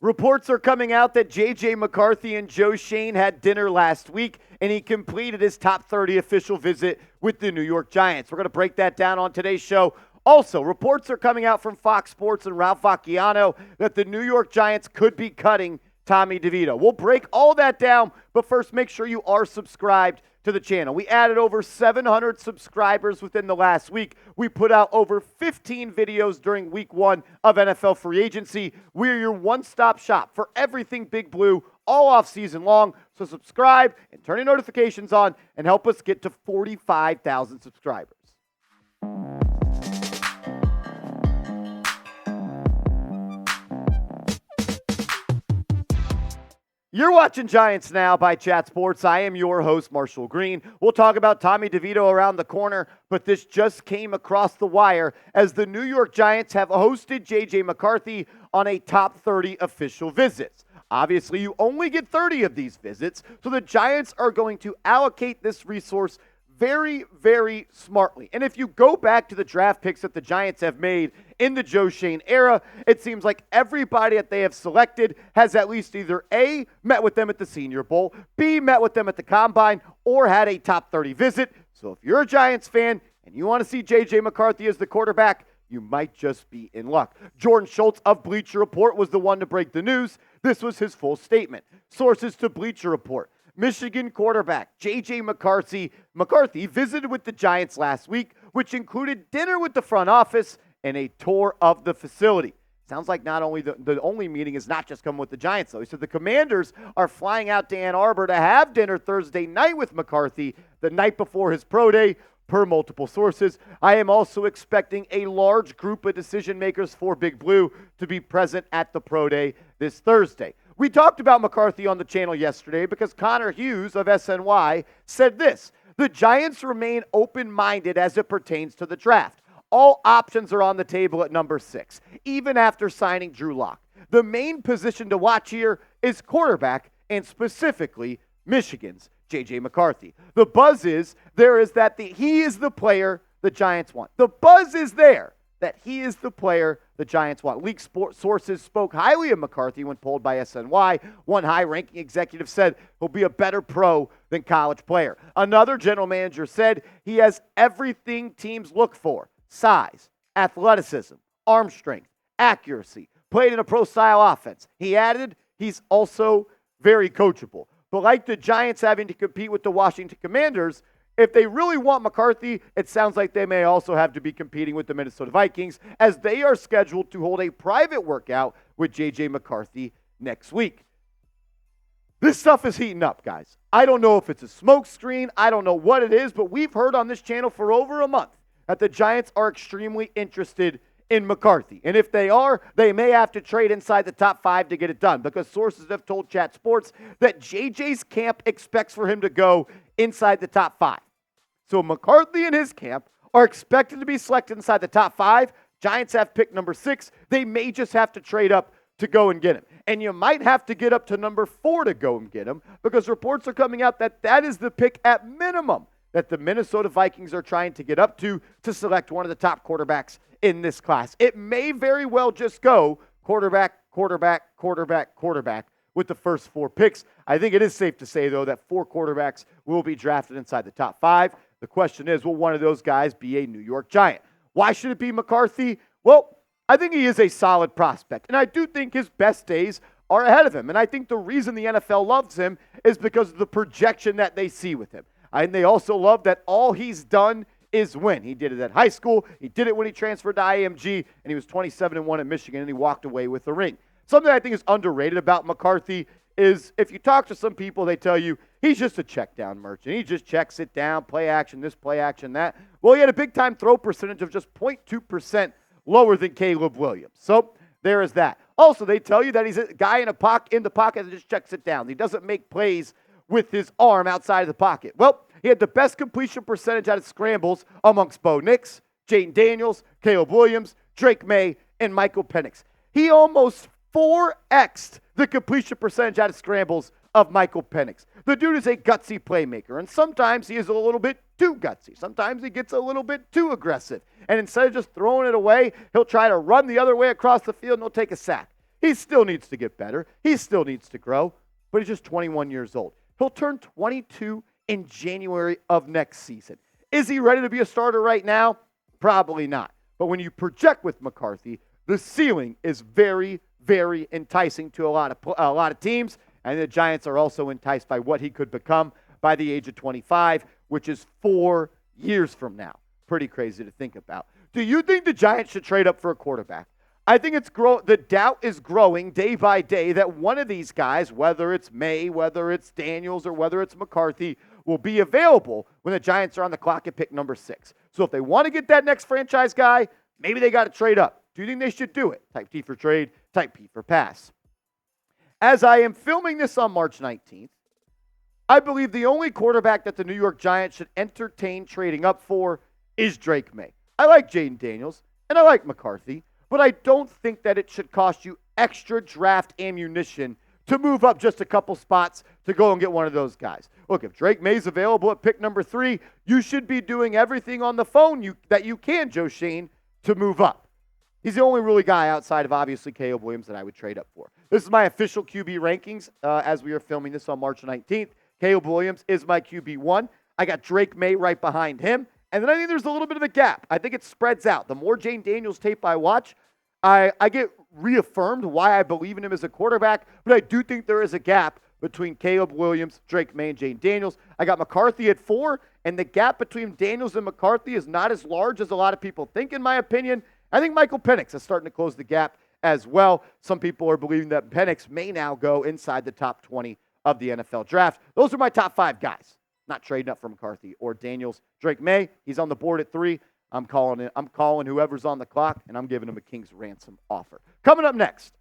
Reports are coming out that J.J.McCarthy and Joe Schoen had dinner last week, and he completed his top 30 official visit with the New York Giants. We're going to break that down on today's show. Also, reports are coming out from Fox Sports and Ralph Vacchiano that the New York Giants could be cutting Tommy DeVito. We'll break all that down, but first make sure you are subscribed to the channel. We added over 700 subscribers within the last week. We put out over 15 videos during week 1 of NFL free agency. We're your one-stop shop for everything Big Blue all off season long. So subscribe and turn your notifications on and help us get to 45,000 subscribers. You're watching Giants Now by Chat Sports. I am your host, Marshall Green. We'll talk about Tommy DeVito around the corner, but this just came across the wire as the New York Giants have hosted J.J. McCarthy on a top 30 official visits. Obviously, you only get 30 of these visits, so the Giants are going to allocate this resource very, very smartly. And if you go back to the draft picks that the Giants have made in the Joe Schoen era, it seems like everybody that they have selected has at least either A, met with them at the Senior Bowl, B, met with them at the Combine, or had a top 30 visit. So if you're a Giants fan and you want to see J.J. McCarthy as the quarterback, you might just be in luck. Jordan Schultz of Bleacher Report was the one to break the news. This was his full statement. Sources to Bleacher Report. Michigan quarterback J.J. McCarthy visited with the Giants last week, which included dinner with the front office and a tour of the facility. Sounds like not only the only meeting is not just coming with the Giants, though. He said the Commanders are flying out to Ann Arbor to have dinner Thursday night with McCarthy the night before his pro day, per multiple sources. I am also expecting a large group of decision makers for Big Blue to be present at the pro day this Thursday. We talked about McCarthy on the channel yesterday because Connor Hughes of SNY said this: the Giants remain open-minded as it pertains to the draft. All options are on the table at number 6, even after signing Drew Lock. The main position to watch here is quarterback, and specifically Michigan's J.J. McCarthy. The buzz is that he is the player the Giants want. The buzz is there that he is the player the Giants want. League sources spoke highly of McCarthy when polled by SNY. One high-ranking executive said he'll be a better pro than college player. Another general manager said he has everything teams look for: size, athleticism, arm strength, accuracy, played in a pro-style offense. He added he's also very coachable. But like the Giants having to compete with the Washington Commanders, if they really want McCarthy, it sounds like they may also have to be competing with the Minnesota Vikings, as they are scheduled to hold a private workout with J.J. McCarthy next week. This stuff is heating up, guys. I don't know if it's a smoke screen. I don't know what it is, but we've heard on this channel for over a month that the Giants are extremely interested in McCarthy. And if they are, they may have to trade inside the top 5 to get it done, because sources have told Chat Sports that JJ's camp expects for him to go inside the top 5. So McCarthy and his camp are expected to be selected inside the top 5. Giants have pick number 6. They may just have to trade up to go and get him. And you might have to get up to number 4 to go and get him, because reports are coming out that that is the pick at minimum that the Minnesota Vikings are trying to get up to select one of the top quarterbacks in this class. It may very well just go quarterback with the first 4 picks. I think it is safe to say, though, that 4 quarterbacks will be drafted inside the top 5. The question is, will one of those guys be a New York Giant? Why should it be McCarthy? Well, I think he is a solid prospect, and I do think his best days are ahead of him. And I think the reason the NFL loves him is because of the projection that they see with him. And they also love that all he's done is win. He did it at high school. He did it when he transferred to IMG, and he was 27-1 at Michigan, and he walked away with the ring. Something I think is underrated about McCarthy is if you talk to some people, they tell you he's just a check down merchant. He just checks it down, play action this, play action that. Well, he had a big-time throw percentage of just 0.2% lower than Caleb Williams. So there is that. Also, they tell you that he's a guy in the pocket that just checks it down. He doesn't make plays with his arm outside of the pocket. Well, he had the best completion percentage out of scrambles amongst Bo Nix, Jayden Daniels, Caleb Williams, Drake May, and Michael Penix. He almost 4x'd the completion percentage out of scrambles of Michael Penix. The dude is a gutsy playmaker, and sometimes he is a little bit too gutsy. Sometimes he gets a little bit too aggressive. And instead of just throwing it away, he'll try to run the other way across the field, and he'll take a sack. He still needs to get better. He still needs to grow, but he's just 21 years old. He'll turn 22 in January of next season. Is he ready to be a starter right now? Probably not. But when you project with McCarthy, the ceiling is very, very enticing to a lot of teams, and the Giants are also enticed by what he could become by the age of 25, which is 4 years from now. Pretty crazy to think about. Do you think the Giants should trade up for a quarterback? I think the doubt is growing day by day that one of these guys, whether it's May, whether it's Daniels, or whether it's McCarthy, will be available when the Giants are on the clock at pick number 6. So if they want to get that next franchise guy, maybe they got to trade up. Do you think they should do it? Type T for trade, type P for pass. As I am filming this on March 19th, I believe the only quarterback that the New York Giants should entertain trading up for is Drake May. I like Jaden Daniels, and I like McCarthy, but I don't think that it should cost you extra draft ammunition to move up just a couple spots to go and get one of those guys. Look, if Drake May's available at pick number 3, you should be doing everything on the phone that you can, Joe Schoen, to move up. He's the only really guy outside of obviously Caleb Williams that I would trade up for. This is my official QB rankings as we are filming this on March 19th. Caleb Williams is my QB1. I got Drake May right behind him. And then I think there's a little bit of a gap. I think it spreads out. The more Jane Daniels tape I watch, I get reaffirmed why I believe in him as a quarterback, but I do think there is a gap between Caleb Williams, Drake May, and Jane Daniels. I got McCarthy at 4, and the gap between Daniels and McCarthy is not as large as a lot of people think, in my opinion. I think Michael Penix is starting to close the gap as well. Some people are believing that Penix may now go inside the top 20 of the NFL draft. Those are my top 5 guys. Not trading up for McCarthy or Daniels. Drake May, he's on the board at 3. I'm calling whoever's on the clock, and I'm giving him a king's ransom offer. Coming up next,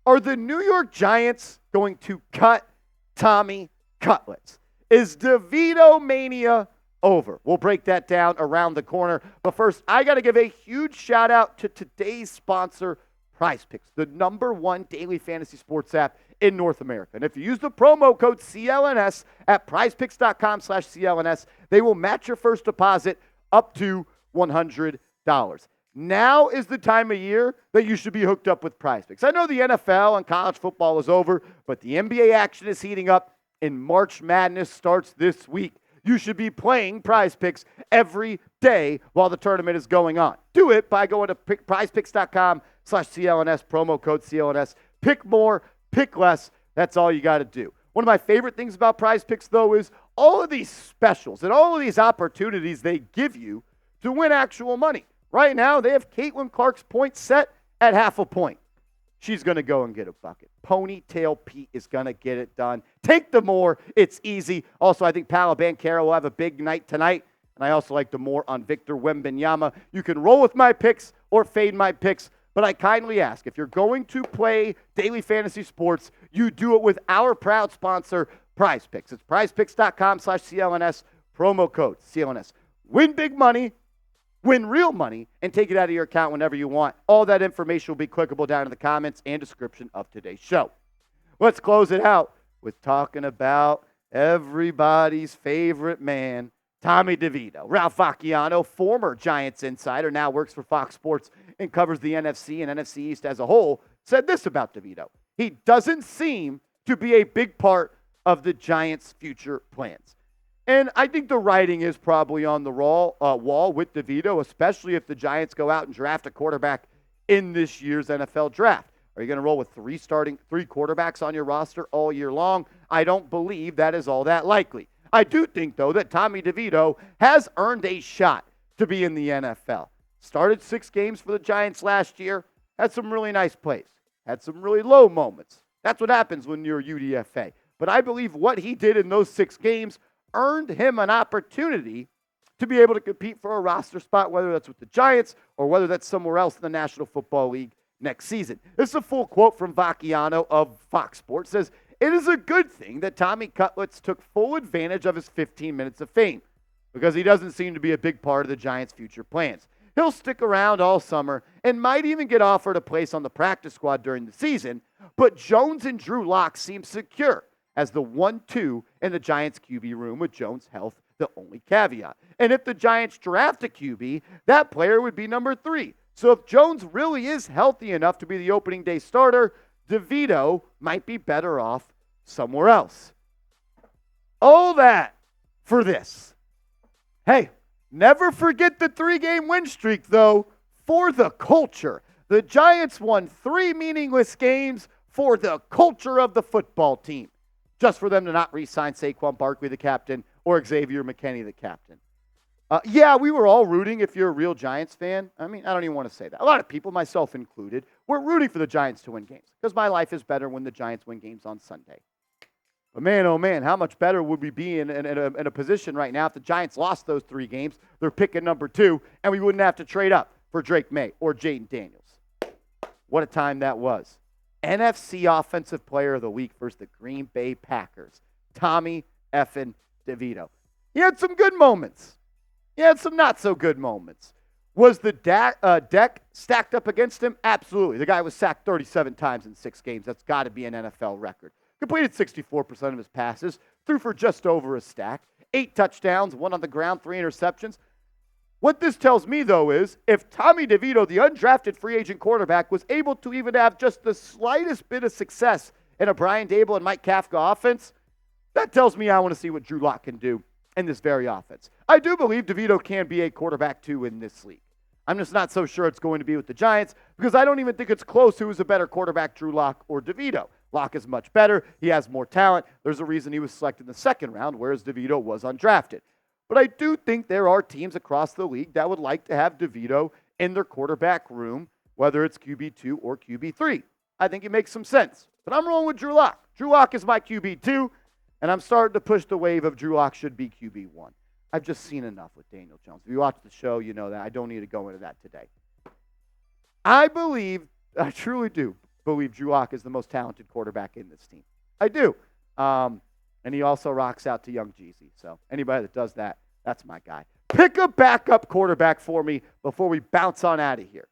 are the New York Giants going to cut Tommy Cutlets? Is DeVito mania over? We'll break that down around the corner. But first, I got to give a huge shout out to today's sponsor, Prize Picks, the #1 daily fantasy sports app in North America. And if you use the promo code CLNS at prizepicks.com/CLNS, they will match your first deposit up to $100. Now is the time of year that you should be hooked up with Prize Picks. I know the NFL and college football is over, but the NBA action is heating up, and March Madness starts this week. You should be playing Prize Picks every day while the tournament is going on. Do it by going to prizepicks.com/CLNS, promo code CLNS. Pick more, pick less. That's all you got to do. One of my favorite things about Prize Picks, though, is all of these specials and all of these opportunities they give you to win actual money. Right now, they have Caitlin Clark's point set at half a point. She's going to go and get a bucket. Ponytail Pete is going to get it done. Take the more. It's easy. Also, I think Paolo Banchero will have a big night tonight. And I also like the more on Victor Wembanyama. You can roll with my picks or fade my picks. But I kindly ask, if you're going to play daily fantasy sports, you do it with our proud sponsor, Prize Picks. It's prizepicks.com/CLNS, promo code CLNS. Win big money. Win real money and take it out of your account whenever you want. All that information will be clickable down in the comments and description of today's show. Let's close it out with talking about everybody's favorite man, Tommy DeVito. Ralph Vacchiano, former Giants insider, now works for Fox Sports and covers the NFC and NFC East as a whole, said this about DeVito. He doesn't seem to be a big part of the Giants' future plans. And I think the writing is probably on the wall with DeVito, especially if the Giants go out and draft a quarterback in this year's NFL draft. Are you going to roll with three quarterbacks on your roster all year long? I don't believe that is all that likely. I do think, though, that Tommy DeVito has earned a shot to be in the NFL. Started 6 games for the Giants last year, had some really nice plays, had some really low moments. That's what happens when you're UDFA. But I believe what he did in those 6 games earned him an opportunity to be able to compete for a roster spot, whether that's with the Giants or whether that's somewhere else in the National Football League next season. This is a full quote from Vacchiano of Fox Sports. It says, "It is a good thing that Tommy Cutlets took full advantage of his 15 minutes of fame because he doesn't seem to be a big part of the Giants' future plans. He'll stick around all summer and might even get offered a place on the practice squad during the season, but Jones and Drew Lock seem secure as the 1-2 in the Giants' QB room, with Jones' health the only caveat. And if the Giants draft a QB, that player would be number 3. So if Jones really is healthy enough to be the opening day starter, DeVito might be better off somewhere else. All that for this. Hey, never forget the 3-game win streak, though, for the culture. The Giants won 3 meaningless games for the culture of the football team. Just for them to not re-sign Saquon Barkley, the captain, or Xavier McKinney, the captain. Yeah, we were all rooting if you're a real Giants fan. I mean, I don't even want to say that. A lot of people, myself included, were rooting for the Giants to win games because my life is better when the Giants win games on Sunday. But man, oh man, how much better would we be in a position right now if the Giants lost those 3 games? They're picking number 2, and we wouldn't have to trade up for Drake May or Jaden Daniels. What a time that was. NFC Offensive Player of the Week versus the Green Bay Packers. Tommy effing DeVito. He had some good moments. He had some not-so-good moments. Was the deck stacked up against him? Absolutely. The guy was sacked 37 times in 6 games. That's got to be an NFL record. Completed 64% of his passes. Threw for just over a stack. 8 touchdowns, 1 on the ground, 3 interceptions. What this tells me, though, is if Tommy DeVito, the undrafted free agent quarterback, was able to even have just the slightest bit of success in a Brian Dable and Mike Kafka offense, that tells me I want to see what Drew Lock can do in this very offense. I do believe DeVito can be a quarterback, too, in this league. I'm just not so sure it's going to be with the Giants because I don't even think it's close who is a better quarterback, Drew Lock or DeVito. Lock is much better. He has more talent. There's a reason he was selected in the 2nd round, whereas DeVito was undrafted. But I do think there are teams across the league that would like to have DeVito in their quarterback room, whether it's QB2 or QB3. I think it makes some sense. But I'm rolling with Drew Lock. Drew Lock is my QB2, and I'm starting to push the wave of Drew Lock should be QB1. I've just seen enough with Daniel Jones. If you watch the show, you know that. I don't need to go into that today. I truly do believe Drew Lock is the most talented quarterback in this team. I do. And he also rocks out to young Jeezy. So anybody that does that, that's my guy. Pick a backup quarterback for me before we bounce on out of here.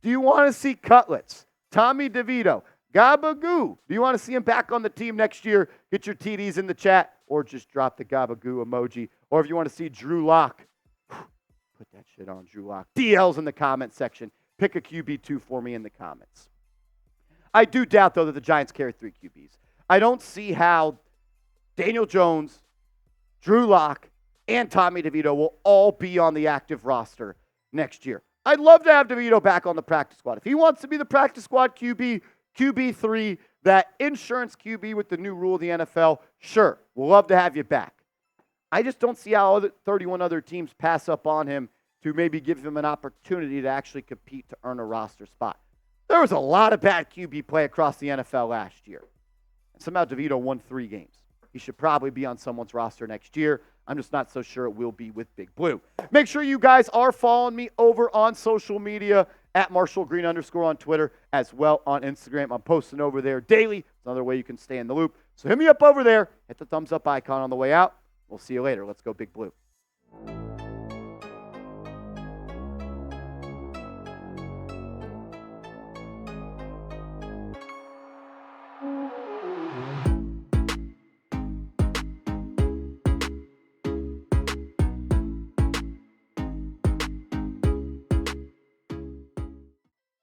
Do you want to see Cutlets, Tommy DeVito, Gabagoo? Do you want to see him back on the team next year? Get your TDs in the chat or just drop the Gabagoo emoji. Or if you want to see Drew Lock, put that shit on Drew Lock. DL's in the comment section. Pick a QB2 for me in the comments. I do doubt, though, that the Giants carry 3 QBs. I don't see how Daniel Jones, Drew Lock, and Tommy DeVito will all be on the active roster next year. I'd love to have DeVito back on the practice squad. If he wants to be the practice squad QB, QB3, that insurance QB with the new rule of the NFL, sure, we'll love to have you back. I just don't see how 31 other teams pass up on him to maybe give him an opportunity to actually compete to earn a roster spot. There was a lot of bad QB play across the NFL last year. And somehow DeVito won 3 games. He should probably be on someone's roster next year. I'm just not so sure it will be with Big Blue. Make sure you guys are following me over on social media at @MarshallGreen_ on Twitter, as well on Instagram. I'm posting over there daily. It's another way you can stay in the loop. So hit me up over there. Hit the thumbs up icon on the way out. We'll see you later. Let's go Big Blue.